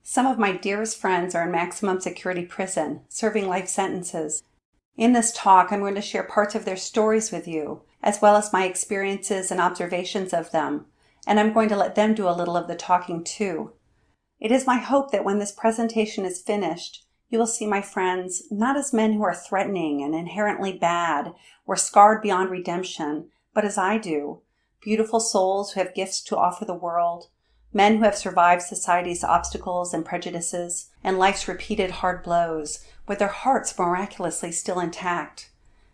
Some of my dearest friends are in maximum security prison, serving life sentences. In this talk, I'm going to share parts of their stories with you, as well as my experiences and observations of them, and I'm going to let them do a little of the talking too. It is my hope that when this presentation is finished, you will see my friends not as men who are threatening and inherently bad or scarred beyond redemption, but as I do, beautiful souls who have gifts to offer the world, men who have survived society's obstacles and prejudices and life's repeated hard blows, with their hearts miraculously still intact.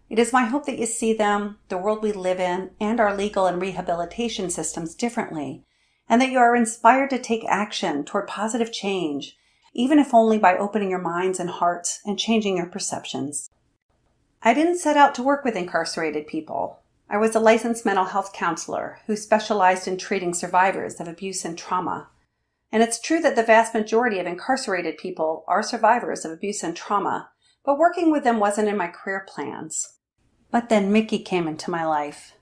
It is my hope that you see them, the world we live in, and our legal and rehabilitation systems differently, and that you are inspired to take action toward positive change, even if only by opening your minds and hearts and changing your perceptions. I didn't set out to work with incarcerated people. I was a licensed mental health counselor who specialized in treating survivors of abuse and trauma. And it's true that the vast majority of incarcerated people are survivors of abuse and trauma, but working with them wasn't in my career plans. But then Mickey came into my life.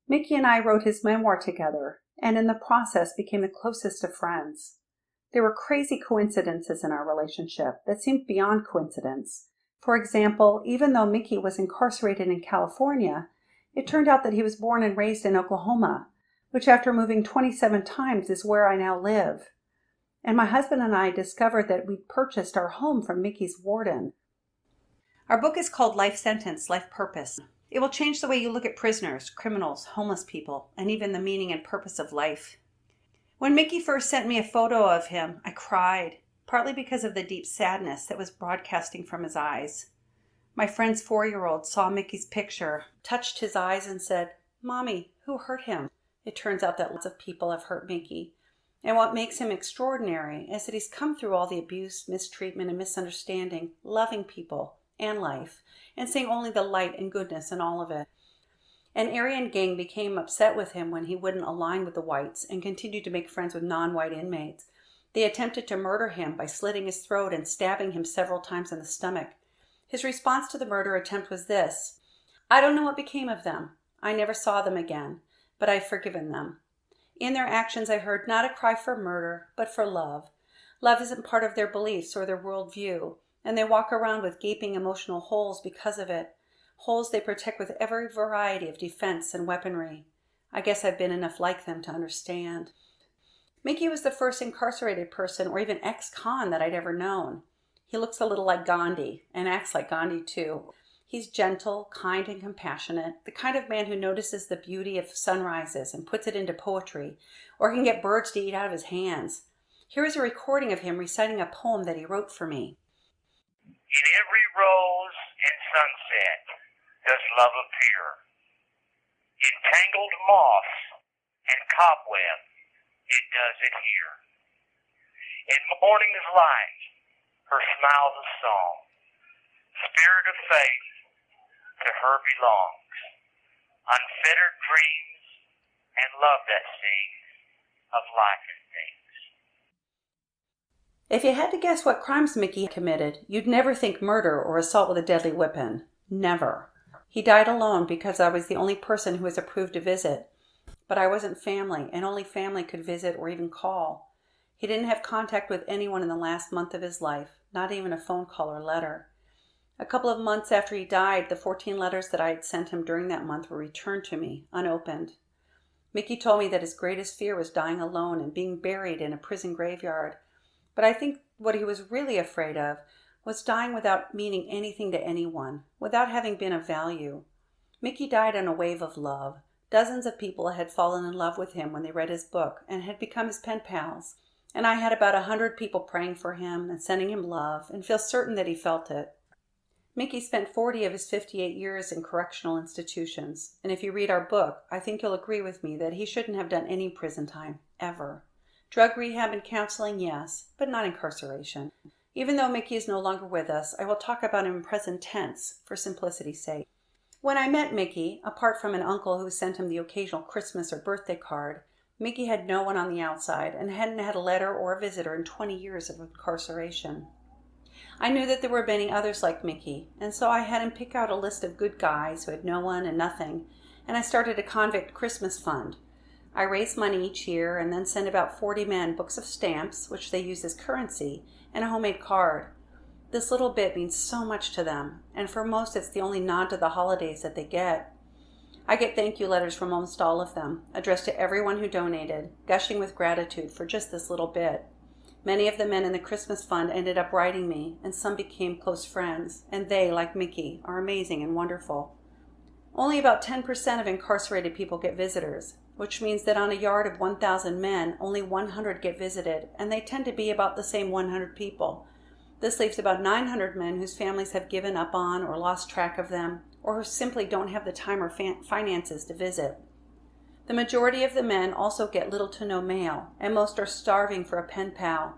Mickey and I wrote his memoir together, and in the process became the closest of friends. There were crazy coincidences in our relationship that seemed beyond coincidence. For example, even though Mickey was incarcerated in California, it turned out that he was born and raised in Oklahoma, which after moving 27 times is where I now live. And my husband and I discovered that we'd purchased our home from Mickey's warden. Our book is called Life Sentence, Life Purpose. It will change the way you look at prisoners, criminals, homeless people, and even the meaning and purpose of life. When Mickey first sent me a photo of him, I cried, partly because of the deep sadness that was broadcasting from his eyes. My friend's 4-year-old saw Mickey's picture, touched his eyes, and said, "Mommy, who hurt him?" It turns out that lots of people have hurt Mickey. And what makes him extraordinary is that he's come through all the abuse, mistreatment, and misunderstanding, loving people and life, and seeing only the light and goodness in all of it. An Aryan gang became upset with him when he wouldn't align with the whites and continued to make friends with non-white inmates. They attempted to murder him by slitting his throat and stabbing him several times in the stomach. His response to the murder attempt was this: "I don't know what became of them. I never saw them again, but I've forgiven them." In their actions, I heard not a cry for murder, but for love. Love isn't part of their beliefs or their worldview, and they walk around with gaping emotional holes because of it, holes they protect with every variety of defense and weaponry. I guess I've been enough like them to understand. Mickey was the first incarcerated person or even ex-con that I'd ever known. He looks a little like Gandhi and acts like Gandhi too. He's gentle, kind, and compassionate, the kind of man who notices the beauty of sunrises and puts it into poetry, or can get birds to eat out of his hands. Here is a recording of him reciting a poem that he wrote for me. "In every rose and sunset does love appear. In tangled moss and cobweb it does adhere. In morning's light her smile's a song. Spirit of faith to her belongs. Unfettered dreams and love that sings of life and things." If you had to guess what crimes Mickey committed, you'd never think murder or assault with a deadly weapon. Never. He died alone because I was the only person who was approved to visit. But I wasn't family, and only family could visit or even call. He didn't have contact with anyone in the last month of his life, not even a phone call or letter. A couple of months after he died, the 14 letters that I had sent him during that month were returned to me, unopened. Mickey told me that his greatest fear was dying alone and being buried in a prison graveyard. But I think what he was really afraid of was dying without meaning anything to anyone, without having been of value. Mickey died on a wave of love. Dozens of people had fallen in love with him when they read his book and had become his pen pals. And I had about 100 people praying for him and sending him love, and feel certain that he felt it. Mickey spent 40 of his 58 years in correctional institutions, and if you read our book, I think you'll agree with me that he shouldn't have done any prison time, ever. Drug rehab and counseling, yes, but not incarceration. Even though Mickey is no longer with us, I will talk about him in present tense for simplicity's sake. When I met Mickey, apart from an uncle who sent him the occasional Christmas or birthday card, Mickey had no one on the outside and hadn't had a letter or a visitor in 20 years of incarceration. I knew that there were many others like Mickey, and so I had him pick out a list of good guys who had no one and nothing, and I started a convict Christmas fund. I raise money each year and then send about 40 men books of stamps, which they use as currency, and a homemade card. This little bit means so much to them, and for most it's the only nod to the holidays that they get. I get thank you letters from almost all of them, addressed to everyone who donated, gushing with gratitude for just this little bit. Many of the men in the Christmas fund ended up writing me, and some became close friends, and they, like Mickey, are amazing and wonderful. Only about 10% of incarcerated people get visitors, which means that on a yard of 1,000 men, only 100 get visited, and they tend to be about the same 100 people. This leaves about 900 men whose families have given up on or lost track of them, or who simply don't have the time or finances to visit. The majority of the men also get little to no mail, and most are starving for a pen pal,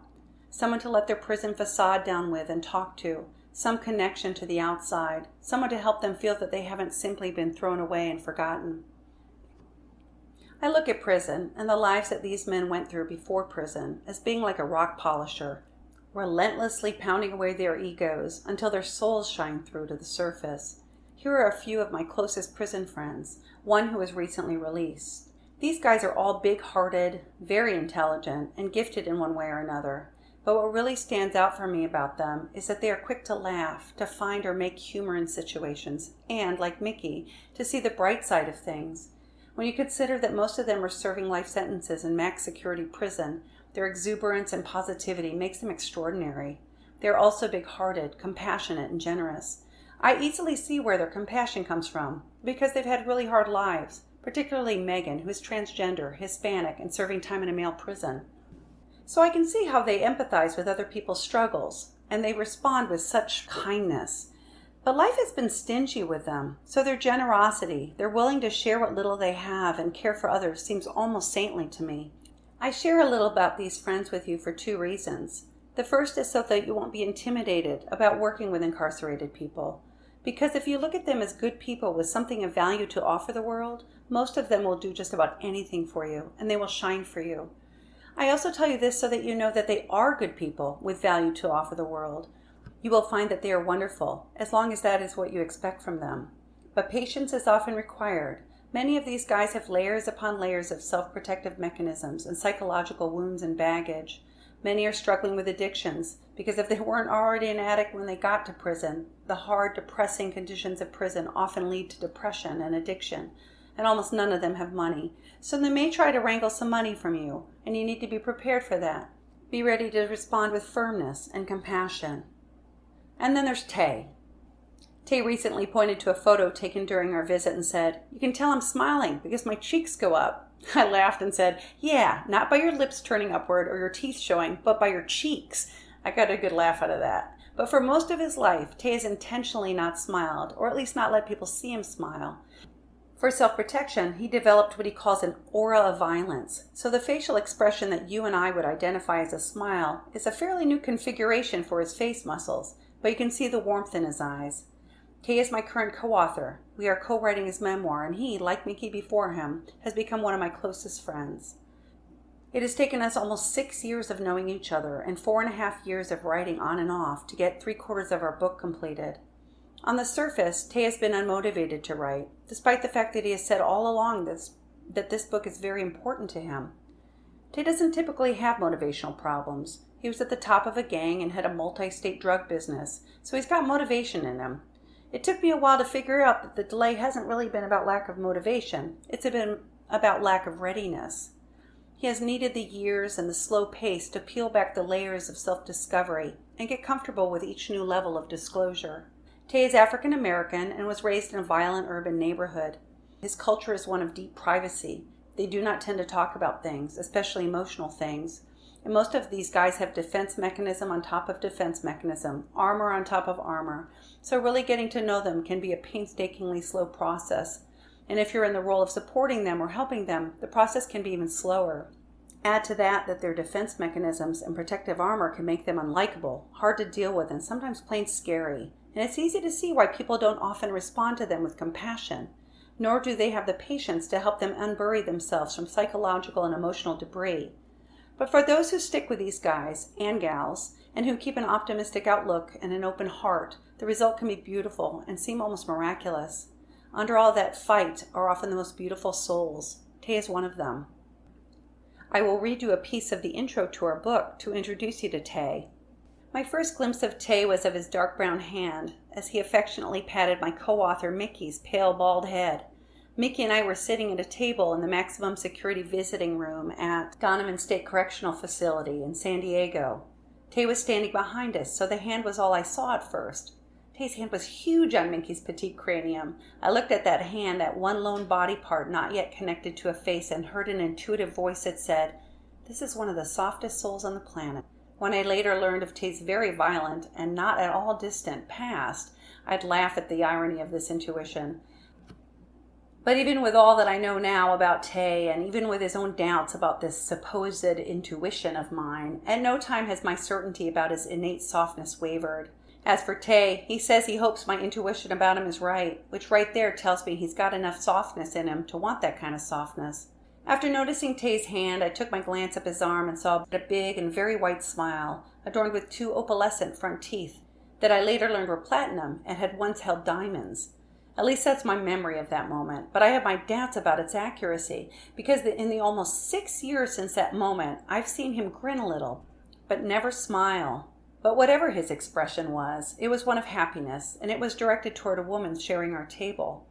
someone to let their prison facade down with and talk to, some connection to the outside, someone to help them feel that they haven't simply been thrown away and forgotten. I look at prison and the lives that these men went through before prison as being like a rock polisher, relentlessly pounding away their egos until their souls shine through to the surface. Here are a few of my closest prison friends, one who was recently released. These guys are all big-hearted, very intelligent, and gifted in one way or another. But what really stands out for me about them is that they are quick to laugh, to find or make humor in situations, and, like Mickey, to see the bright side of things. When you consider that most of them are serving life sentences in max security prison, their exuberance and positivity makes them extraordinary. They are also big-hearted, compassionate, and generous. I easily see where their compassion comes from, because they've had really hard lives, particularly Megan, who is transgender, Hispanic, and serving time in a male prison. So I can see how they empathize with other people's struggles, and they respond with such kindness. But life has been stingy with them, so their generosity, their willing to share what little they have and care for others seems almost saintly to me. I share a little about these friends with you for two reasons. The first is so that you won't be intimidated about working with incarcerated people. Because if you look at them as good people with something of value to offer the world, most of them will do just about anything for you, and they will shine for you. I also tell you this so that you know that they are good people with value to offer the world. You will find that they are wonderful, as long as that is what you expect from them. But patience is often required. Many of these guys have layers upon layers of self-protective mechanisms and psychological wounds and baggage. Many are struggling with addictions, because if they weren't already an addict when they got to prison, the hard, depressing conditions of prison often lead to depression and addiction, and almost none of them have money. So they may try to wrangle some money from you, and you need to be prepared for that. Be ready to respond with firmness and compassion. And then there's Tay. Tay recently pointed to a photo taken during our visit and said, "You can tell I'm smiling because my cheeks go up." I laughed and said, "Yeah, not by your lips turning upward or your teeth showing, but by your cheeks." I got a good laugh out of that. But for most of his life, Tay has intentionally not smiled, or at least not let people see him smile. For self-protection, he developed what he calls an aura of violence. So the facial expression that you and I would identify as a smile is a fairly new configuration for his face muscles, but you can see the warmth in his eyes. Tay is my current co-author. We are co-writing his memoir, and he, like Mickey before him, has become one of my closest friends. It has taken us almost 6 years of knowing each other and 4.5 years of writing on and off to get 3/4 of our book completed. On the surface, Tay has been unmotivated to write, despite the fact that he has said all along that this book is very important to him. Tay doesn't typically have motivational problems. He was at the top of a gang and had a multi-state drug business, so he's got motivation in him. It took me a while to figure out that the delay hasn't really been about lack of motivation. It's been about lack of readiness. He has needed the years and the slow pace to peel back the layers of self-discovery and get comfortable with each new level of disclosure. Tay is African American and was raised in a violent urban neighborhood. His culture is one of deep privacy. They do not tend to talk about things, especially emotional things. And most of these guys have defense mechanism on top of defense mechanism, armor on top of armor. So really getting to know them can be a painstakingly slow process. And if you're in the role of supporting them or helping them, the process can be even slower. Add to that their defense mechanisms and protective armor can make them unlikable, hard to deal with, and sometimes plain scary. And it's easy to see why people don't often respond to them with compassion, nor do they have the patience to help them unbury themselves from psychological and emotional debris. But for those who stick with these guys and gals, and who keep an optimistic outlook and an open heart, the result can be beautiful and seem almost miraculous. Under all that fight are often the most beautiful souls. Tay is one of them. I will read you a piece of the intro to our book to introduce you to Tay. My first glimpse of Tay was of his dark brown hand as he affectionately patted my co-author Mickey's pale bald head. Mickey and I were sitting at a table in the maximum security visiting room at Donovan State Correctional Facility in San Diego. Tay was standing behind us, so the hand was all I saw at first. Tay's hand was huge on Mickey's petite cranium. I looked at that hand, that one lone body part not yet connected to a face, and heard an intuitive voice that said, "This is one of the softest souls on the planet." When I later learned of Tay's very violent and not at all distant past, I'd laugh at the irony of this intuition. But even with all that I know now about Tay, and even with his own doubts about this supposed intuition of mine, at no time has my certainty about his innate softness wavered. As for Tay, he says he hopes my intuition about him is right, which right there tells me he's got enough softness in him to want that kind of softness. After noticing Tay's hand, I took my glance up his arm and saw a big and very white smile, adorned with two opalescent front teeth that I later learned were platinum and had once held diamonds. At least that's my memory of that moment, but I have my doubts about its accuracy, because in the almost 6 years since that moment, I've seen him grin a little, but never smile. But whatever his expression was, it was one of happiness, and it was directed toward a woman sharing our table.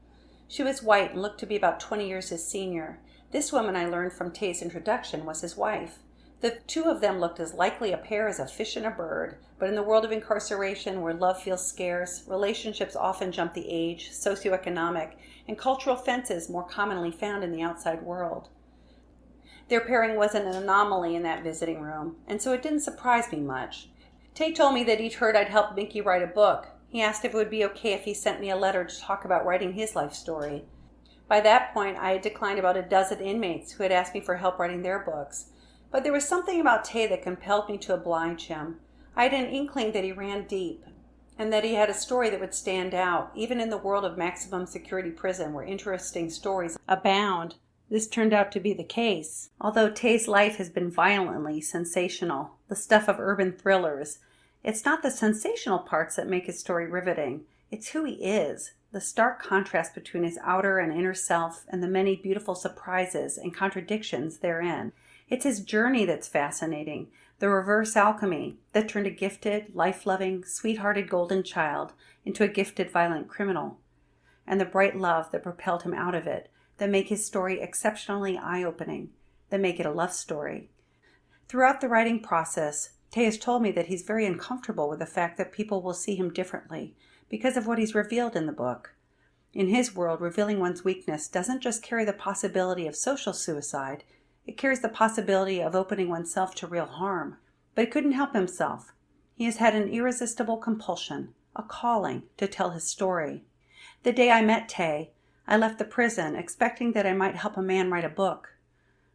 She was white and looked to be about 20 years his senior. This woman, I learned from Tay's introduction, was his wife. The two of them looked as likely a pair as a fish and a bird, but in the world of incarceration, where love feels scarce, relationships often jump the age, socioeconomic, and cultural fences more commonly found in the outside world. Their pairing wasn't an anomaly in that visiting room, and so it didn't surprise me much. Tay told me that he'd heard I'd helped Mickey write a book. He asked if it would be okay if he sent me a letter to talk about writing his life story. By that point, I had declined about a dozen inmates who had asked me for help writing their books. But there was something about Tay that compelled me to oblige him. I had an inkling that he ran deep, and that he had a story that would stand out, even in the world of maximum security prison where interesting stories abound. This turned out to be the case. Although Tay's life has been violently sensational, the stuff of urban thrillers, it's not the sensational parts that make his story riveting. It's who he is, the stark contrast between his outer and inner self, and the many beautiful surprises and contradictions therein. It's his journey that's fascinating, the reverse alchemy that turned a gifted, life-loving, sweet-hearted golden child into a gifted, violent criminal, and the bright love that propelled him out of it, that make his story exceptionally eye-opening, that make it a love story. Throughout the writing process, Tay has told me that he's very uncomfortable with the fact that people will see him differently because of what he's revealed in the book. In his world, revealing one's weakness doesn't just carry the possibility of social suicide, it carries the possibility of opening oneself to real harm. But he couldn't help himself. He has had an irresistible compulsion, a calling, to tell his story. The day I met Tay, I left the prison expecting that I might help a man write a book.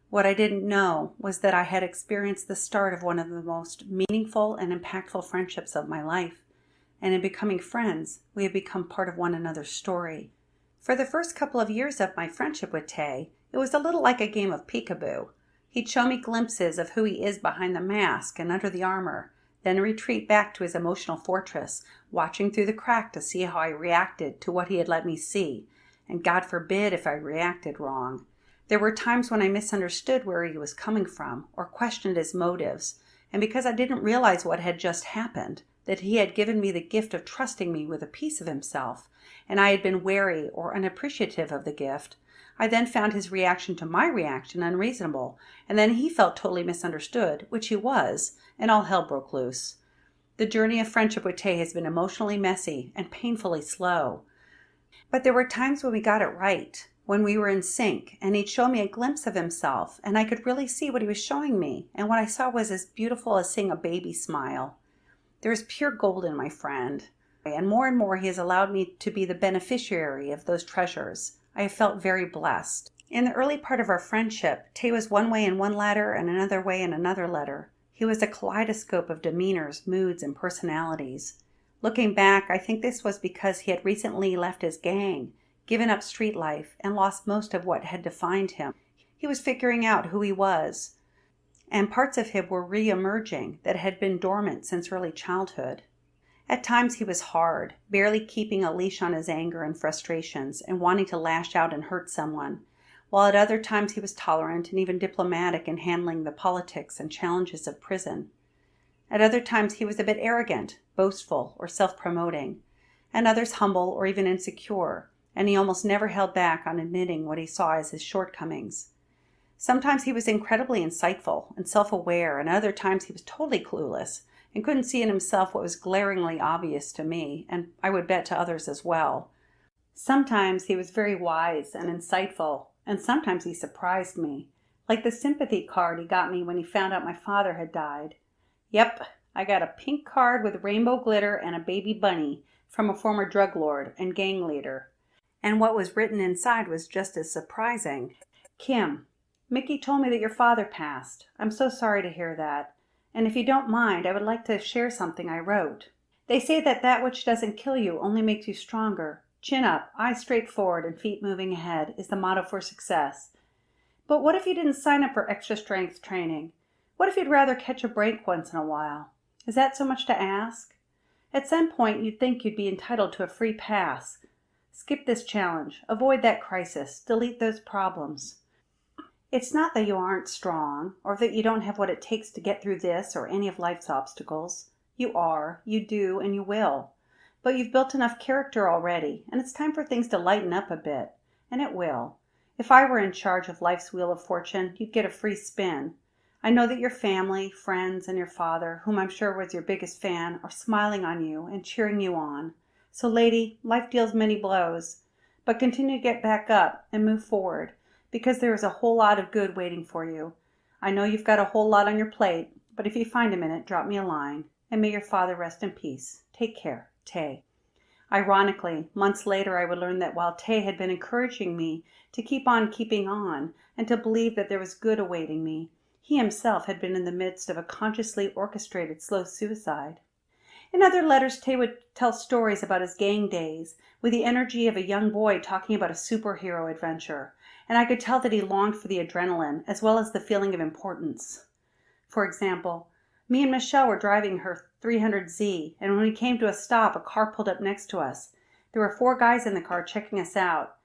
What I didn't know was that I had experienced the start of one of the most meaningful and impactful friendships of my life. And in becoming friends, we have become part of one another's story. For the first couple of years of my friendship with Tay, it was a little like a game of peekaboo. He'd show me glimpses of who he is behind the mask and under the armor, then retreat back to his emotional fortress, watching through the crack to see how I reacted to what he had let me see, and God forbid if I reacted wrong. There were times when I misunderstood where he was coming from or questioned his motives, and because I didn't realize what had just happened, that he had given me the gift of trusting me with a piece of himself, and I had been wary or unappreciative of the gift, I then found his reaction to my reaction unreasonable, and then he felt totally misunderstood, which he was, and all hell broke loose. The journey of friendship with Tay has been emotionally messy and painfully slow. But there were times when we got it right, when we were in sync, and he'd show me a glimpse of himself, and I could really see what he was showing me, and what I saw was as beautiful as seeing a baby smile. There is pure gold in my friend, and more he has allowed me to be the beneficiary of those treasures. I have felt very blessed. In the early part of our friendship, Tay was one way in one letter and another way in another letter. He was a kaleidoscope of demeanors, moods, and personalities. Looking back, I think this was because he had recently left his gang, given up street life, and lost most of what had defined him. He was figuring out who he was, and parts of him were re-emerging that had been dormant since early childhood. At times he was hard, barely keeping a leash on his anger and frustrations, and wanting to lash out and hurt someone. while at other times he was tolerant and even diplomatic in handling the politics and challenges of prison. At other times he was a bit arrogant, boastful, or self-promoting, and others humble or even insecure, and he almost never held back on admitting what he saw as his shortcomings. Sometimes he was incredibly insightful and self-aware, and other times he was totally clueless and couldn't see in himself what was glaringly obvious to me, and I would bet to others as well. Sometimes he was very wise and insightful, and sometimes he surprised me, like the sympathy card he got me when he found out my father had died. Yep, I got a pink card with rainbow glitter and a baby bunny from a former drug lord and gang leader. And what was written inside was just as surprising. Kim, Mickey told me that your father passed. I'm so sorry to hear that. And if you don't mind, I would like to share something I wrote. They say that that which doesn't kill you only makes you stronger. Chin up, eyes straight forward, and feet moving ahead is the motto for success. But what if you didn't sign up for extra strength training? What if you'd rather catch a break once in a while? Is that so much to ask? At some point, you'd think you'd be entitled to a free pass. Skip this challenge. Avoid that crisis. Delete those problems. It's not that you aren't strong, or that you don't have what it takes to get through this or any of life's obstacles. You are, you do, and you will. But you've built enough character already, and it's time for things to lighten up a bit. And it will. If I were in charge of life's wheel of fortune, you'd get a free spin. I know that your family, friends, and your father, whom I'm sure was your biggest fan, are smiling on you and cheering you on. So, lady, life deals many blows, but continue to get back up and move forward, because there is a whole lot of good waiting for you. I know you've got a whole lot on your plate, but if you find a minute, drop me a line, and may your father rest in peace. Take care, Tay. Ironically, months later I would learn that while Tay had been encouraging me to keep on keeping on and to believe that there was good awaiting me, he himself had been in the midst of a consciously orchestrated slow suicide. In other letters, Tay would tell stories about his gang days with the energy of a young boy talking about a superhero adventure, and I could tell that he longed for the adrenaline as well as the feeling of importance. For example, me and Michelle were driving her 300Z, and when we came to a stop, a car pulled up next to us. There were 4 guys in the car checking us out.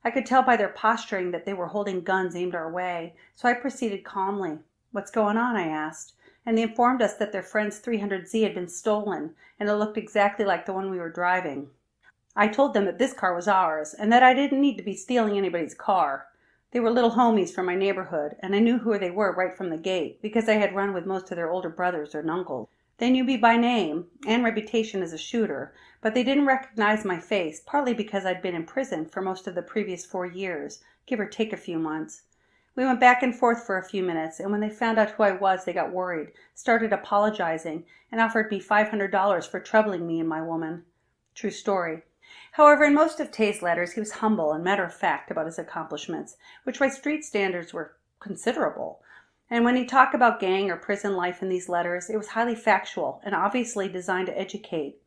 I could tell by their posturing that they were holding guns aimed our way, so I proceeded calmly. "What's going on?" I asked, and they informed us that their friend's 300Z had been stolen, and it looked exactly like the one we were driving. I told them that this car was ours, and that I didn't need to be stealing anybody's car. They were little homies from my neighborhood, and I knew who they were right from the gate, because I had run with most of their older brothers or uncles. They knew me by name and reputation as a shooter, but they didn't recognize my face, partly because I'd been in prison for most of the previous 4 years, give or take a few months. We went back and forth for a few minutes, and when they found out who I was, they got worried, started apologizing, and offered me $500 for troubling me and my woman. True story. However, in most of Tay's letters, he was humble and matter-of-fact about his accomplishments, which by street standards were considerable. And when he talked about gang or prison life in these letters, it was highly factual and obviously designed to educate.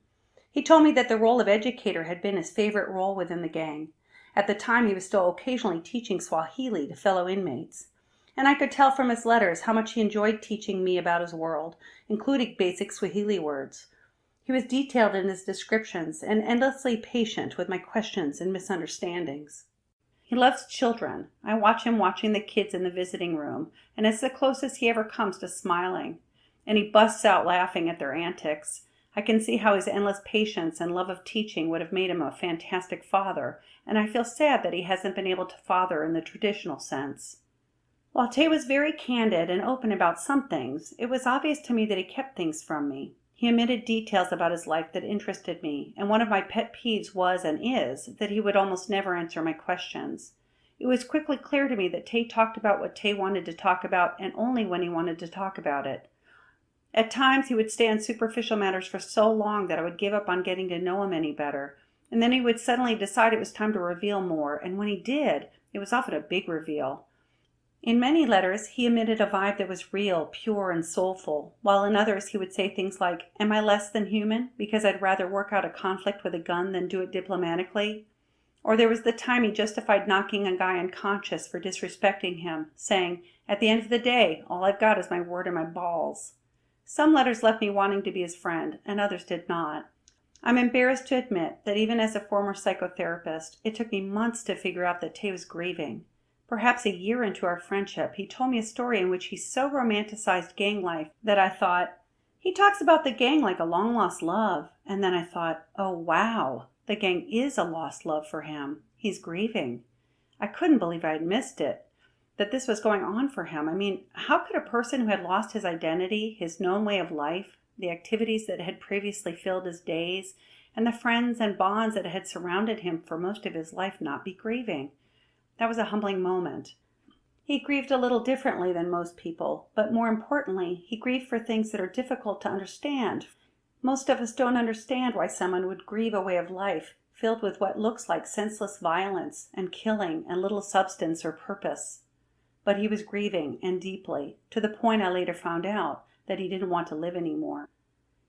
He told me that the role of educator had been his favorite role within the gang. At the time, he was still occasionally teaching Swahili to fellow inmates. And I could tell from his letters how much he enjoyed teaching me about his world, including basic Swahili words. He was detailed in his descriptions and endlessly patient with my questions and misunderstandings. He loves children. I watch him watching the kids in the visiting room, and it's the closest he ever comes to smiling. And he busts out laughing at their antics. I can see how his endless patience and love of teaching would have made him a fantastic father, and I feel sad that he hasn't been able to father in the traditional sense. While Tay was very candid and open about some things, it was obvious to me that he kept things from me. He omitted details about his life that interested me, and one of my pet peeves was and is that he would almost never answer my questions. It was quickly clear to me that Tay talked about what Tay wanted to talk about and only when he wanted to talk about it. At times he would stay on superficial matters for so long that I would give up on getting to know him any better, and then he would suddenly decide it was time to reveal more, and when he did, it was often a big reveal. In many letters, he emitted a vibe that was real, pure, and soulful, while in others he would say things like, "Am I less than human because I'd rather work out a conflict with a gun than do it diplomatically?" Or there was the time he justified knocking a guy unconscious for disrespecting him, saying, "At the end of the day, all I've got is my word and my balls." Some letters left me wanting to be his friend, and others did not. I'm embarrassed to admit that even as a former psychotherapist, it took me months to figure out that Tay was grieving. Perhaps a year into our friendship, he told me a story in which he so romanticized gang life that I thought, he talks about the gang like a long-lost love. And then I thought, oh wow, the gang is a lost love for him. He's grieving. I couldn't believe I had missed it, that this was going on for him. I mean, how could a person who had lost his identity, his known way of life, the activities that had previously filled his days, and the friends and bonds that had surrounded him for most of his life not be grieving? That was a humbling moment. He grieved a little differently than most people, but more importantly, he grieved for things that are difficult to understand. Most of us don't understand why someone would grieve a way of life filled with what looks like senseless violence and killing and little substance or purpose. But he was grieving, and deeply, to the point I later found out that he didn't want to live anymore.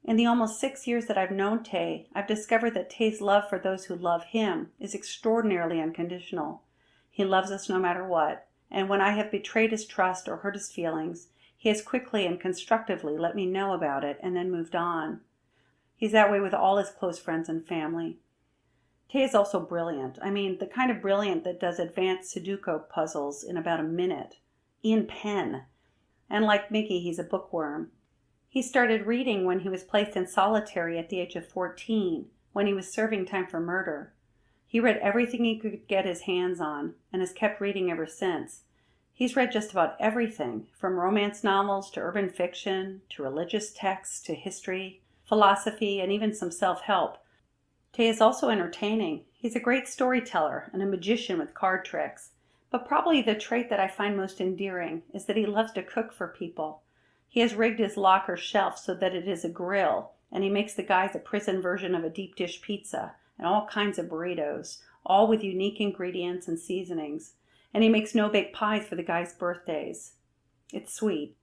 In the almost 6 years that I've known Tay, I've discovered that Tay's love for those who love him is extraordinarily unconditional. He loves us no matter what, and when I have betrayed his trust or hurt his feelings, he has quickly and constructively let me know about it and then moved on. He's that way with all his close friends and family. Tay is also brilliant. I mean, the kind of brilliant that does advanced Sudoku puzzles in about a minute, in pen. And like Mickey, he's a bookworm. He started reading when he was placed in solitary at the age of 14, when he was serving time for murder. He read everything he could get his hands on, and has kept reading ever since. He's read just about everything, from romance novels to urban fiction, to religious texts, to history, philosophy, and even some self-help. Tay is also entertaining. He's a great storyteller and a magician with card tricks. But probably the trait that I find most endearing is that he loves to cook for people. He has rigged his locker shelf so that it is a grill, and he makes the guys a prison version of a deep dish pizza and all kinds of burritos, all with unique ingredients and seasonings. And he makes no-bake pies for the guys' birthdays. It's sweet.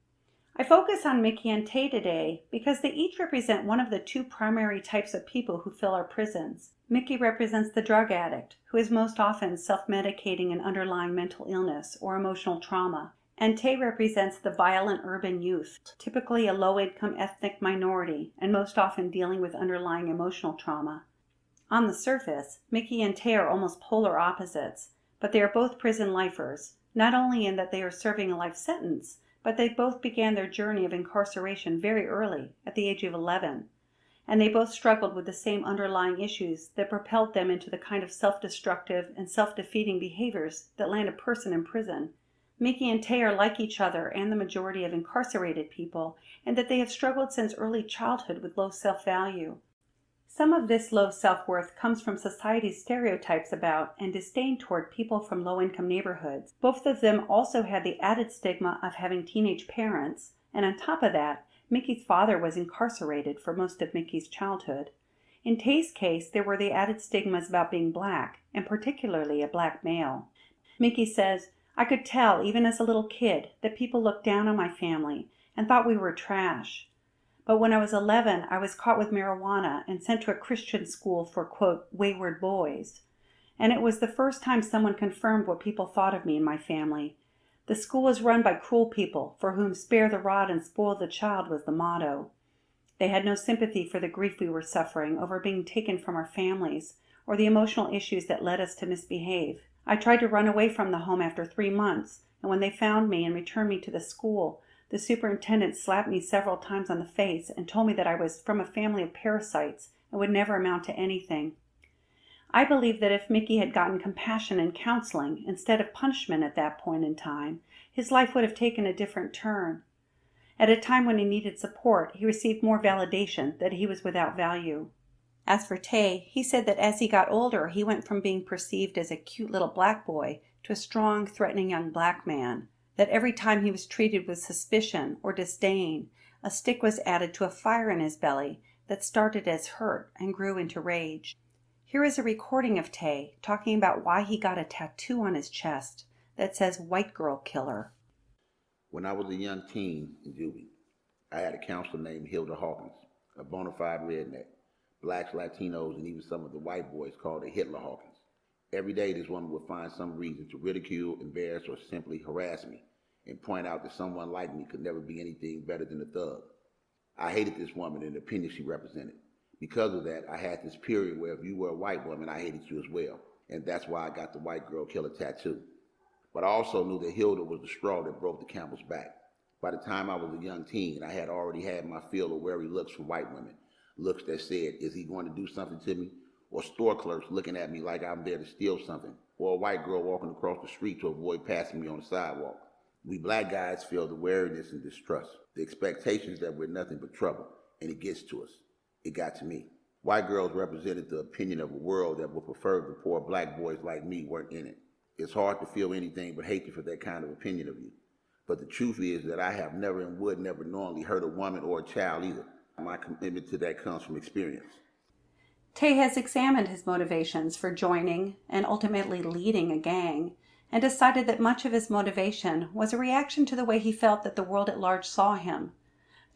I focus on Mickey and Tay today because they each represent one of the two primary types of people who fill our prisons. Mickey represents the drug addict, who is most often self-medicating an underlying mental illness or emotional trauma, and Tay represents the violent urban youth, typically a low-income ethnic minority and most often dealing with underlying emotional trauma. On the surface, Mickey and Tay are almost polar opposites, but they are both prison lifers, not only in that they are serving a life sentence, but they both began their journey of incarceration very early, at the age of 11, and they both struggled with the same underlying issues that propelled them into the kind of self-destructive and self-defeating behaviors that land a person in prison. Mickey and Tay are like each other and the majority of incarcerated people, in that they have struggled since early childhood with low self-value. Some of this low self-worth comes from society's stereotypes about and disdain toward people from low-income neighborhoods. Both of them also had the added stigma of having teenage parents, and on top of that, Mickey's father was incarcerated for most of Mickey's childhood. In Tay's case, there were the added stigmas about being black, and particularly a black male. Mickey says, "I could tell, even as a little kid, that people looked down on my family and thought we were trash. But when I was 11, I was caught with marijuana and sent to a Christian school for, quote, wayward boys. And it was the first time someone confirmed what people thought of me and my family. The school was run by cruel people for whom spare the rod and spoil the child was the motto. They had no sympathy for the grief we were suffering over being taken from our families or the emotional issues that led us to misbehave. I tried to run away from the home after 3 months, and when they found me and returned me to the school, the superintendent slapped me several times on the face and told me that I was from a family of parasites and would never amount to anything." I believe that if Mickey had gotten compassion and counseling instead of punishment at that point in time, his life would have taken a different turn. At a time when he needed support, he received more validation that he was without value. As for Tay, he said that as he got older, he went from being perceived as a cute little black boy to a strong, threatening young black man. That every time he was treated with suspicion or disdain, a stick was added to a fire in his belly that started as hurt and grew into rage. Here is a recording of Tay talking about why he got a tattoo on his chest that says "White Girl Killer." When I was a young teen in juvie, I had a counselor named Hilda Hawkins, a bona fide redneck. Blacks, Latinos, and even some of the white boys called her Hitler Hawkins. Every day this woman would find some reason to ridicule, embarrass, or simply harass me and point out that someone like me could never be anything better than a thug. I hated this woman and the opinion she represented. Because of that, I had this period where if you were a white woman, I hated you as well. And that's why I got the White Girl Killer tattoo. But I also knew that Hilda was the straw that broke the camel's back. By the time I was a young teen, I had already had my fill of wary looks from white women. Looks that said, is he going to do something to me? Or store clerks looking at me like I'm there to steal something. Or a white girl walking across the street to avoid passing me on the sidewalk. We black guys feel the wariness and distrust, the expectations that we're nothing but trouble, and it gets to us. It got to me. White girls represented the opinion of a world that would prefer the poor black boys like me weren't in it. It's hard to feel anything but hatred for that kind of opinion of you. But the truth is that I have never and would never knowingly hurt a woman or a child either. My commitment to that comes from experience. Tay has examined his motivations for joining and ultimately leading a gang, and decided that much of his motivation was a reaction to the way he felt that the world at large saw him.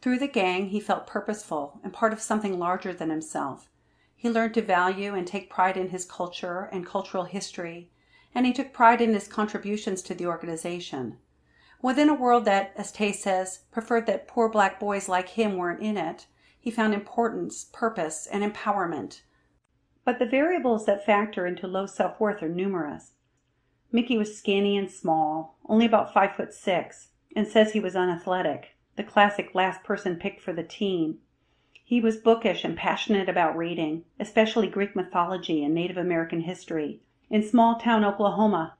Through the gang, he felt purposeful and part of something larger than himself. He learned to value and take pride in his culture and cultural history, and he took pride in his contributions to the organization. Within a world that, as Tay says, preferred that poor black boys like him weren't in it, he found importance, purpose, and empowerment. But the variables that factor into low self-worth are numerous. Mickey was skinny and small, only about 5'6", and says he was unathletic, the classic last person picked for the team. He was bookish and passionate about reading, especially Greek mythology and Native American history. In small-town Oklahoma,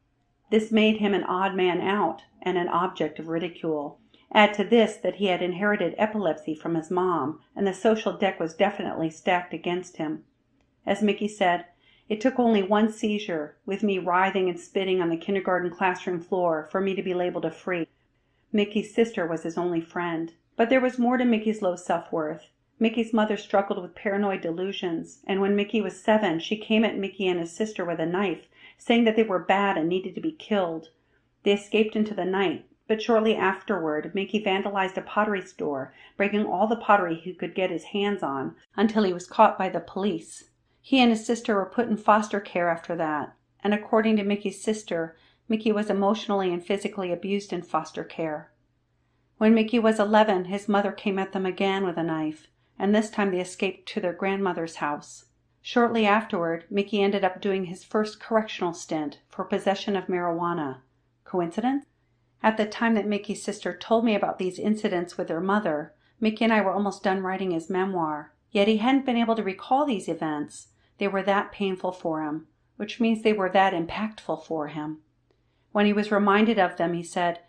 this made him an odd man out and an object of ridicule. Add to this that he had inherited epilepsy from his mom, and the social deck was definitely stacked against him. As Mickey said, it took only one seizure, with me writhing and spitting on the kindergarten classroom floor, for me to be labeled a freak. Mickey's sister was his only friend. But there was more to Mickey's low self-worth. Mickey's mother struggled with paranoid delusions, and when Mickey was 7, she came at Mickey and his sister with a knife, saying that they were bad and needed to be killed. They escaped into the night, but shortly afterward, Mickey vandalized a pottery store, breaking all the pottery he could get his hands on, until he was caught by the police. He and his sister were put in foster care after that, and according to Mickey's sister, Mickey was emotionally and physically abused in foster care. When Mickey was 11, his mother came at them again with a knife, and this time they escaped to their grandmother's house. Shortly afterward, Mickey ended up doing his first correctional stint for possession of marijuana. Coincidence? At the time that Mickey's sister told me about these incidents with her mother, Mickey and I were almost done writing his memoir, yet he hadn't been able to recall these events. They were that painful for him, which means they were that impactful for him. When he was reminded of them, he said,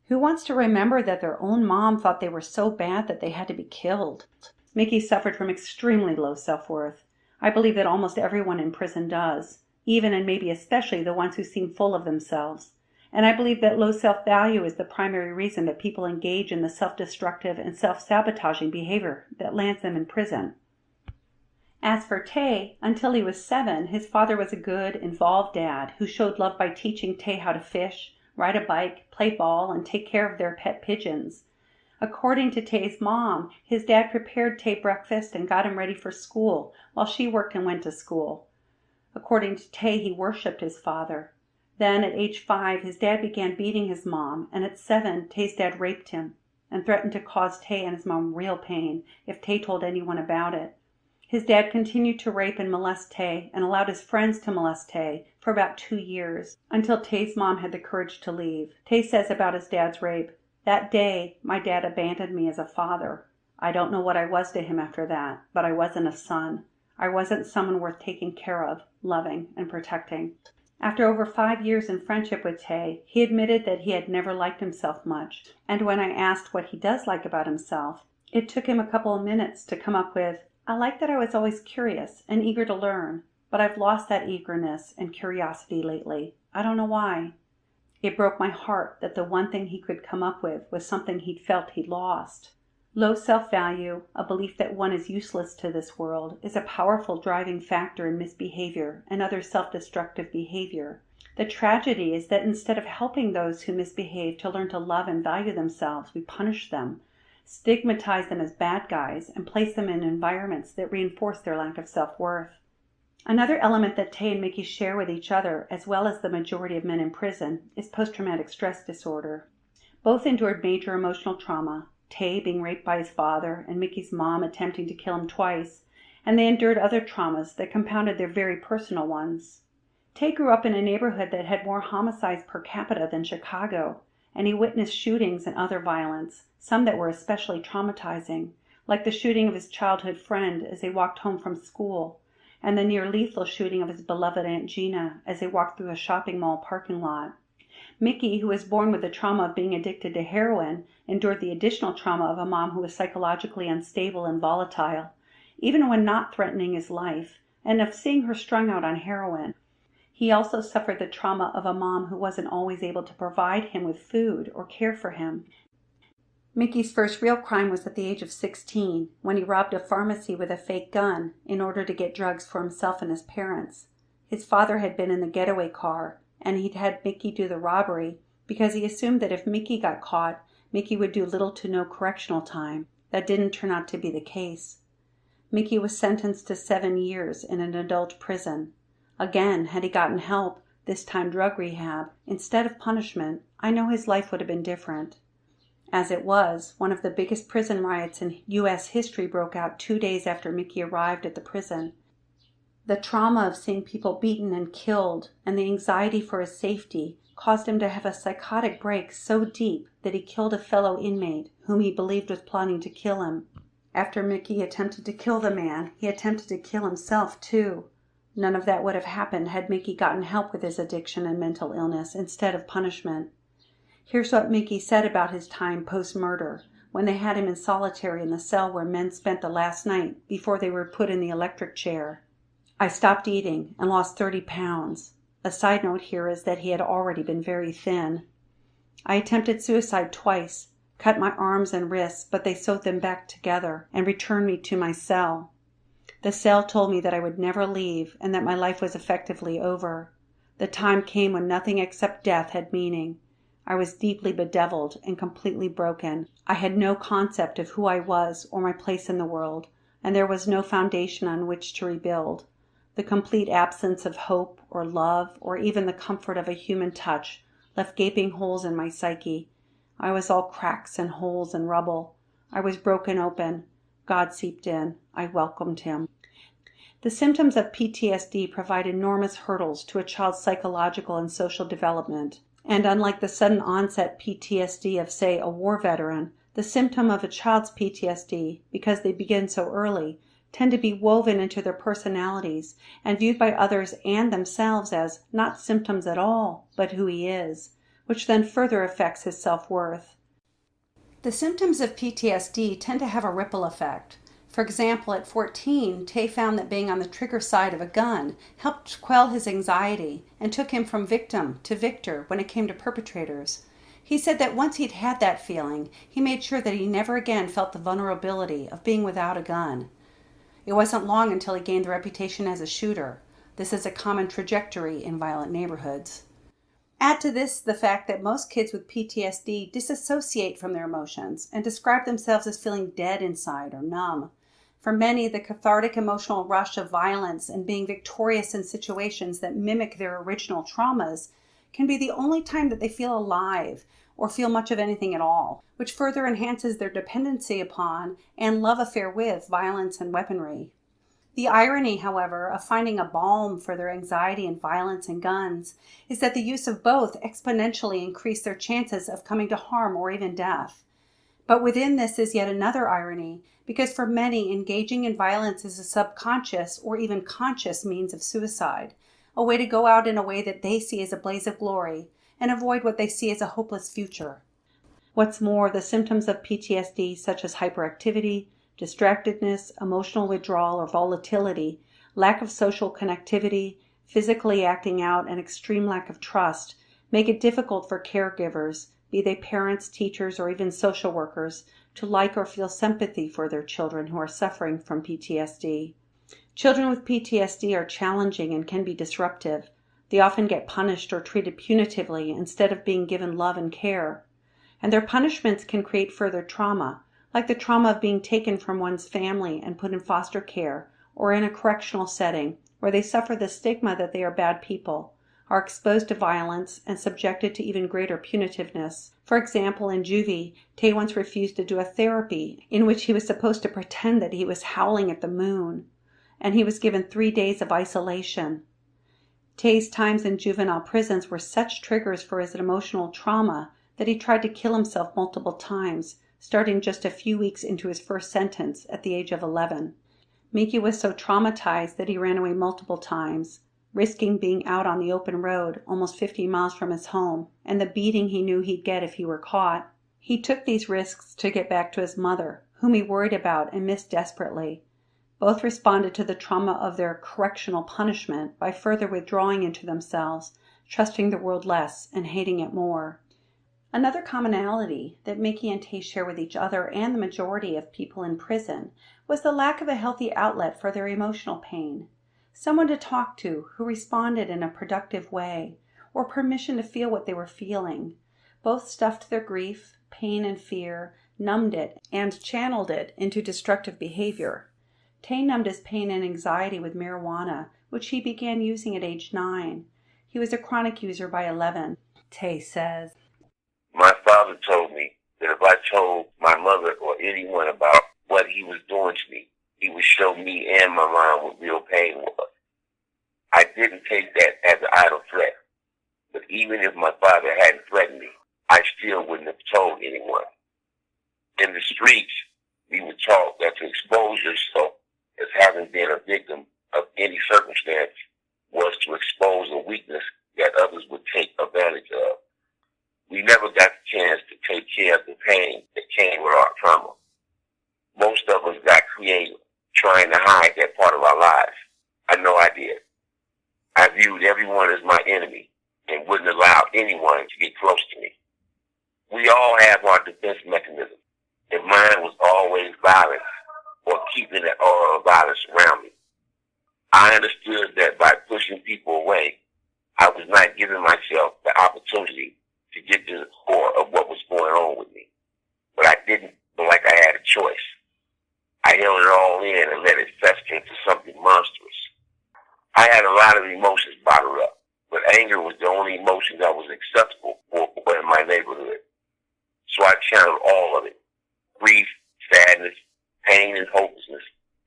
"Who wants to remember that their own mom thought they were so bad that they had to be killed?" Mickey suffered from extremely low self-worth. I believe that almost everyone in prison does, even and maybe especially the ones who seem full of themselves. And I believe that low self-value is the primary reason that people engage in the self-destructive and self-sabotaging behavior that lands them in prison. As for Tay, until he was 7, his father was a good, involved dad who showed love by teaching Tay how to fish, ride a bike, play ball, and take care of their pet pigeons. According to Tay's mom, his dad prepared Tay breakfast and got him ready for school, while she worked and went to school. According to Tay, he worshipped his father. Then, at age 5, his dad began beating his mom, and at 7, Tay's dad raped him and threatened to cause Tay and his mom real pain if Tay told anyone about it. His dad continued to rape and molest Tay and allowed his friends to molest Tay for about 2 years, until Tay's mom had the courage to leave. Tay says about his dad's rape, "That day, my dad abandoned me as a father. I don't know what I was to him after that, but I wasn't a son. I wasn't someone worth taking care of, loving, and protecting." After over 5 years in friendship with Tay, he admitted that he had never liked himself much, and when I asked what he does like about himself, it took him a couple of minutes to come up with, "I like that I was always curious and eager to learn, but I've lost that eagerness and curiosity lately. I don't know why." It broke my heart that the one thing he could come up with was something he'd felt he'd lost. Low self-value, a belief that one is useless to this world, is a powerful driving factor in misbehavior and other self-destructive behavior. The tragedy is that instead of helping those who misbehave to learn to love and value themselves, we punish them, stigmatize them as bad guys, and place them in environments that reinforce their lack of self-worth. Another element that Tay and Mickey share with each other, as well as the majority of men in prison, is post-traumatic stress disorder. Both endured major emotional trauma, Tay being raped by his father and Mickey's mom attempting to kill him twice, and they endured other traumas that compounded their very personal ones. Tay grew up in a neighborhood that had more homicides per capita than Chicago, and he witnessed shootings and other violence, some that were especially traumatizing, like the shooting of his childhood friend as they walked home from school, and the near-lethal shooting of his beloved Aunt Gina as they walked through a shopping mall parking lot. Mickey, who was born with the trauma of being addicted to heroin, endured the additional trauma of a mom who was psychologically unstable and volatile, even when not threatening his life, and of seeing her strung out on heroin. He also suffered the trauma of a mom who wasn't always able to provide him with food or care for him. Mickey's first real crime was at the age of 16, when he robbed a pharmacy with a fake gun in order to get drugs for himself and his parents. His father had been in the getaway car, and he'd had Mickey do the robbery because he assumed that if Mickey got caught, Mickey would do little to no correctional time. That didn't turn out to be the case. Mickey was sentenced to 7 years in an adult prison. Again, had he gotten help, this time drug rehab, instead of punishment, I know his life would have been different. As it was, one of the biggest prison riots in U.S. history broke out 2 days after Mickey arrived at the prison. The trauma of seeing people beaten and killed, and the anxiety for his safety, caused him to have a psychotic break so deep that he killed a fellow inmate whom he believed was plotting to kill him. After Mickey attempted to kill the man, he attempted to kill himself too. None of that would have happened had Mickey gotten help with his addiction and mental illness instead of punishment. Here's what Mickey said about his time post-murder, when they had him in solitary in the cell where men spent the last night before they were put in the electric chair. I stopped eating and lost 30 pounds. A side note here is that he had already been very thin. I attempted suicide twice, cut my arms and wrists, but they sewed them back together and returned me to my cell. The cell told me that I would never leave and that my life was effectively over. The time came when nothing except death had meaning. I was deeply bedeviled and completely broken. I had no concept of who I was or my place in the world, and there was no foundation on which to rebuild. The complete absence of hope or love or even the comfort of a human touch left gaping holes in my psyche. I was all cracks and holes and rubble. I was broken open. God seeped in. I welcomed him. The symptoms of PTSD provide enormous hurdles to a child's psychological and social development. And unlike the sudden onset PTSD of, say, a war veteran, the symptom of a child's PTSD, because they begin so early, tend to be woven into their personalities and viewed by others and themselves as not symptoms at all, but who he is, which then further affects his self-worth. The symptoms of PTSD tend to have a ripple effect. For example, at 14, Tay found that being on the trigger side of a gun helped quell his anxiety and took him from victim to victor when it came to perpetrators. He said that once he'd had that feeling, he made sure that he never again felt the vulnerability of being without a gun. It wasn't long until he gained the reputation as a shooter. This is a common trajectory in violent neighborhoods. Add to this the fact that most kids with PTSD disassociate from their emotions and describe themselves as feeling dead inside or numb. For many, the cathartic emotional rush of violence and being victorious in situations that mimic their original traumas can be the only time that they feel alive or feel much of anything at all, which further enhances their dependency upon and love affair with violence and weaponry. The irony, however, of finding a balm for their anxiety and violence and guns is that the use of both exponentially increase their chances of coming to harm or even death. But within this is yet another irony, because for many, engaging in violence is a subconscious or even conscious means of suicide, a way to go out in a way that they see as a blaze of glory and avoid what they see as a hopeless future. What's more, the symptoms of PTSD, such as hyperactivity, distractedness, emotional withdrawal or volatility, lack of social connectivity, physically acting out, and extreme lack of trust, make it difficult for caregivers, be they parents, teachers, or even social workers, to like or feel sympathy for their children who are suffering from PTSD. Children with PTSD are challenging and can be disruptive. They often get punished or treated punitively instead of being given love and care. And their punishments can create further trauma, like the trauma of being taken from one's family and put in foster care or in a correctional setting where they suffer the stigma that they are bad people, are exposed to violence, and subjected to even greater punitiveness. For example, in juvie, Tay once refused to do a therapy in which he was supposed to pretend that he was howling at the moon, and he was given 3 days of isolation. Tay's times in juvenile prisons were such triggers for his emotional trauma that he tried to kill himself multiple times, starting just a few weeks into his first sentence at the age of 11. Mickey was so traumatized that he ran away multiple times, risking being out on the open road almost 50 miles from his home and the beating he knew he'd get if he were caught. He took these risks to get back to his mother, whom he worried about and missed desperately. Both responded to the trauma of their correctional punishment by further withdrawing into themselves, trusting the world less and hating it more. Another commonality that Mickey and Tay share with each other and the majority of people in prison was the lack of a healthy outlet for their emotional pain. Someone to talk to who responded in a productive way, or permission to feel what they were feeling. Both stuffed their grief, pain, and fear, numbed it, and channeled it into destructive behavior. Tay numbed his pain and anxiety with marijuana, which he began using at age 9. He was a chronic user by 11. Tay says, "My father told me that if I told my mother or anyone about what he was doing to me, he would show me and my mom what real pain was. I didn't take that as an idle threat, but even if my father hadn't threatened me, I still wouldn't have told anyone. In the streets, we were taught that to expose yourself as having been a victim of any circumstance was to expose a weakness that others would take advantage of. We never got the chance to take care of the pain that came with our trauma. Most of us got creative, trying to hide that part of our lives. I know I did. I viewed everyone as my enemy and wouldn't allow anyone to get close to me. We all have our defense mechanism, and mine was always violence or keeping an aura of violence around me. I understood that by pushing people away, I was not giving myself the opportunity to get to the core of what was going on with me. But I didn't feel like I had a choice. I held it all in and let it fester into something monstrous. I had a lot of emotions bottled up, but anger was the only emotion that was acceptable for in my neighborhood. So I channeled all of it, grief, sadness, pain, and hopelessness,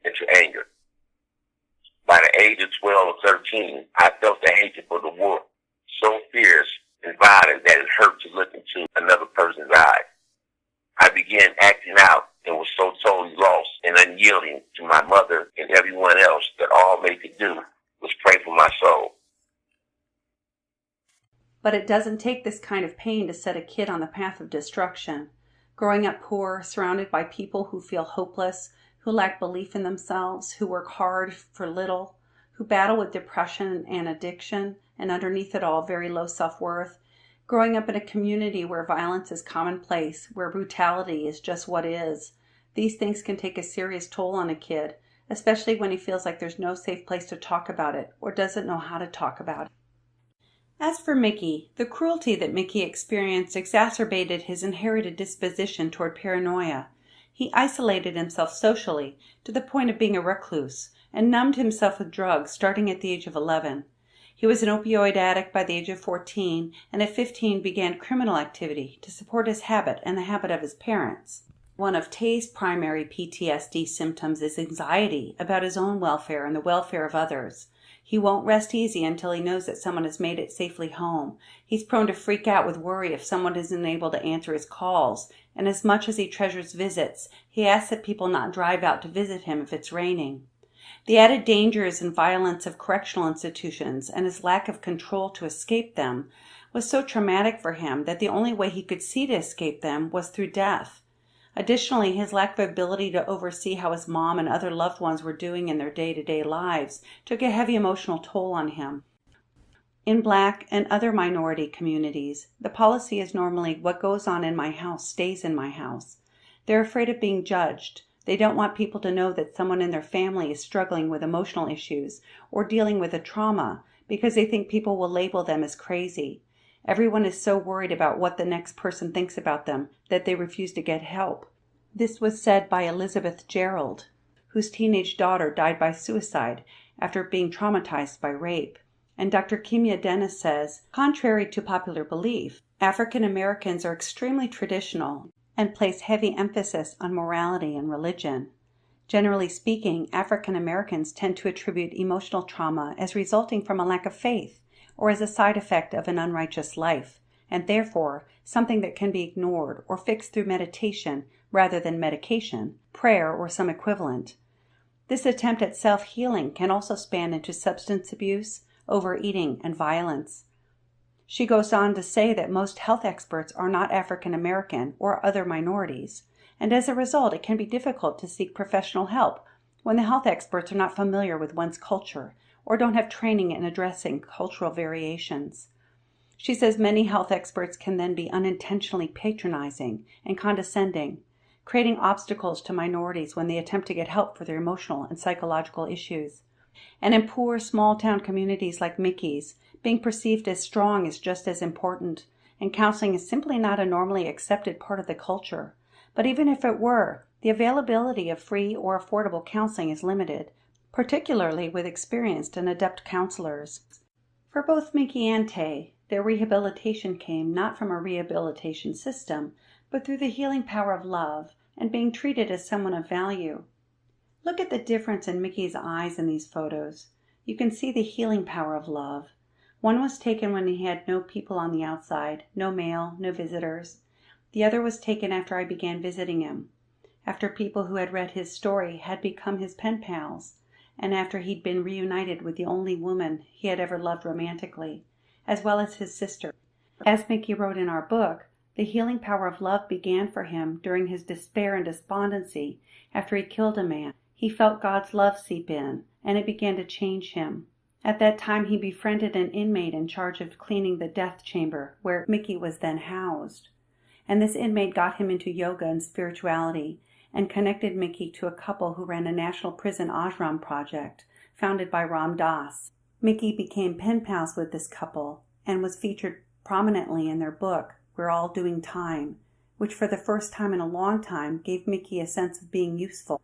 into anger. By the age of 12 or 13, I felt the hatred for the world so fierce and violent that it hurt to look into another person's eyes. I began acting out and was so totally lost and unyielding to my mother and everyone else that all they could do was pray for my soul. But it doesn't take this kind of pain to set a kid on the path of destruction. Growing up poor, surrounded by people who feel hopeless, who lack belief in themselves, who work hard for little, who battle with depression and addiction, and underneath it all, very low self-worth. Growing up in a community where violence is commonplace, where brutality is just what is. These things can take a serious toll on a kid, especially when he feels like there's no safe place to talk about it or doesn't know how to talk about it. As for Mickey, the cruelty that Mickey experienced exacerbated his inherited disposition toward paranoia. He isolated himself socially to the point of being a recluse and numbed himself with drugs starting at the age of 11. He was an opioid addict by the age of 14 and at 15 began criminal activity to support his habit and the habit of his parents. One of Tay's primary PTSD symptoms is anxiety about his own welfare and the welfare of others. He won't rest easy until he knows that someone has made it safely home. He's prone to freak out with worry if someone isn't able to answer his calls, and as much as he treasures visits, he asks that people not drive out to visit him if it's raining. The added dangers and violence of correctional institutions and his lack of control to escape them was so traumatic for him that the only way he could see to escape them was through death. Additionally, his lack of ability to oversee how his mom and other loved ones were doing in their day-to-day lives took a heavy emotional toll on him. In Black and other minority communities, the policy is normally what goes on in my house stays in my house. They're afraid of being judged. They don't want people to know that someone in their family is struggling with emotional issues or dealing with a trauma because they think people will label them as crazy. Everyone is so worried about what the next person thinks about them that they refuse to get help. This was said by Elizabeth Gerald, whose teenage daughter died by suicide after being traumatized by rape. And Dr. Kimia Dennis says, contrary to popular belief, African Americans are extremely traditional and place heavy emphasis on morality and religion. Generally speaking, African Americans tend to attribute emotional trauma as resulting from a lack of faith or as a side effect of an unrighteous life, and therefore something that can be ignored or fixed through meditation rather than medication, prayer, or some equivalent. This attempt at self-healing can also span into substance abuse, overeating, and violence. She goes on to say that most health experts are not African American or other minorities, and as a result it can be difficult to seek professional help when the health experts are not familiar with one's culture or don't have training in addressing cultural variations. She says many health experts can then be unintentionally patronizing and condescending, creating obstacles to minorities when they attempt to get help for their emotional and psychological issues. And in poor, small-town communities like Mickey's, being perceived as strong is just as important, and counseling is simply not a normally accepted part of the culture. But even if it were, the availability of free or affordable counseling is limited, particularly with experienced and adept counselors. For both Mickey and Tay, their rehabilitation came not from a rehabilitation system, but through the healing power of love and being treated as someone of value. Look at the difference in Mickey's eyes in these photos. You can see the healing power of love. One was taken when he had no people on the outside, no mail, no visitors. The other was taken after I began visiting him, after people who had read his story had become his pen pals, and after he'd been reunited with the only woman he had ever loved romantically, as well as his sister. As Mickey wrote in our book, the healing power of love began for him during his despair and despondency after he killed a man. He felt God's love seep in, and it began to change him. At that time, he befriended an inmate in charge of cleaning the death chamber where Mickey was then housed. And this inmate got him into yoga and spirituality and connected Mickey to a couple who ran a national prison ashram project founded by Ram Dass. Mickey became pen pals with this couple and was featured prominently in their book, We're All Doing Time, which for the first time in a long time gave Mickey a sense of being useful.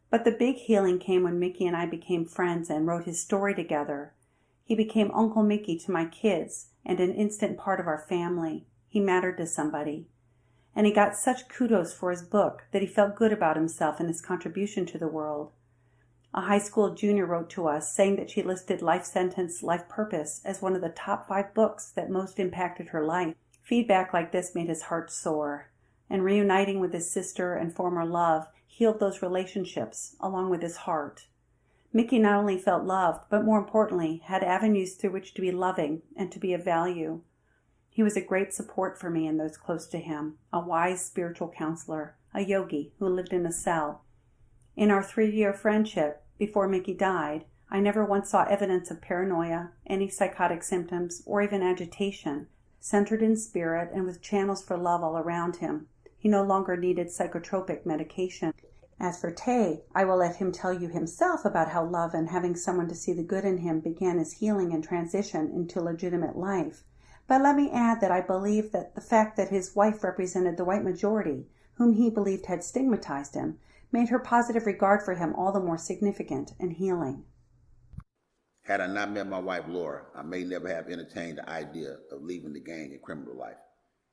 But the big healing came when Mickey and I became friends and wrote his story together. He became Uncle Mickey to my kids and an instant part of our family. He mattered to somebody. And he got such kudos for his book that he felt good about himself and his contribution to the world. A high school junior wrote to us saying that she listed Life Sentence, Life Purpose as one of the top 5 books that most impacted her life. Feedback like this made his heart soar, and reuniting with his sister and former love healed those relationships along with his heart. Mickey not only felt loved, but more importantly, had avenues through which to be loving and to be of value. He was a great support for me and those close to him, a wise spiritual counselor, a yogi who lived in a cell. In our 3-year friendship, before Mickey died, I never once saw evidence of paranoia, any psychotic symptoms, or even agitation. Centered in spirit and with channels for love all around him, he no longer needed psychotropic medication. As for Tay, I will let him tell you himself about how love and having someone to see the good in him began his healing and transition into legitimate life. But let me add that I believe that the fact that his wife represented the white majority, whom he believed had stigmatized him, made her positive regard for him all the more significant and healing. Had I not met my wife Laura, I may never have entertained the idea of leaving the gang and criminal life.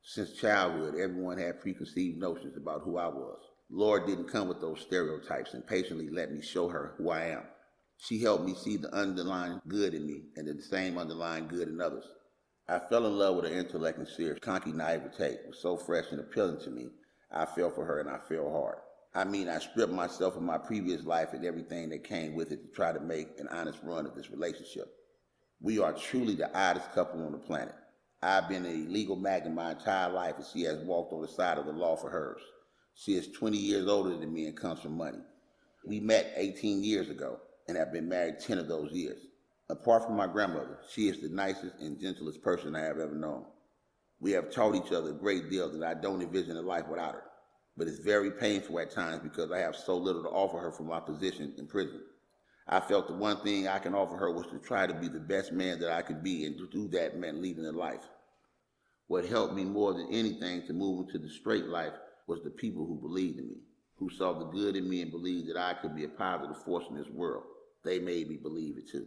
Since childhood, everyone had preconceived notions about who I was. Laura didn't come with those stereotypes and patiently let me show her who I am. She helped me see the underlying good in me and the same underlying good in others. I fell in love with her intellect and sheer conky naivete. It was so fresh and appealing to me. I fell for her and I fell hard. I stripped myself of my previous life and everything that came with it to try to make an honest run of this relationship. We are truly the oddest couple on the planet. I've been an illegal magnet my entire life, and she has walked on the side of the law for hers. She is 20 years older than me and comes from money. We met 18 years ago and have been married 10 of those years. Apart from my grandmother, she is the nicest and gentlest person I have ever known. We have taught each other a great deal that I don't envision a life without her. But it's very painful at times because I have so little to offer her from my position in prison. I felt the one thing I can offer her was to try to be the best man that I could be, and to do that meant leading a life. What helped me more than anything to move into the straight life was the people who believed in me, who saw the good in me and believed that I could be a positive force in this world. They made me believe it too.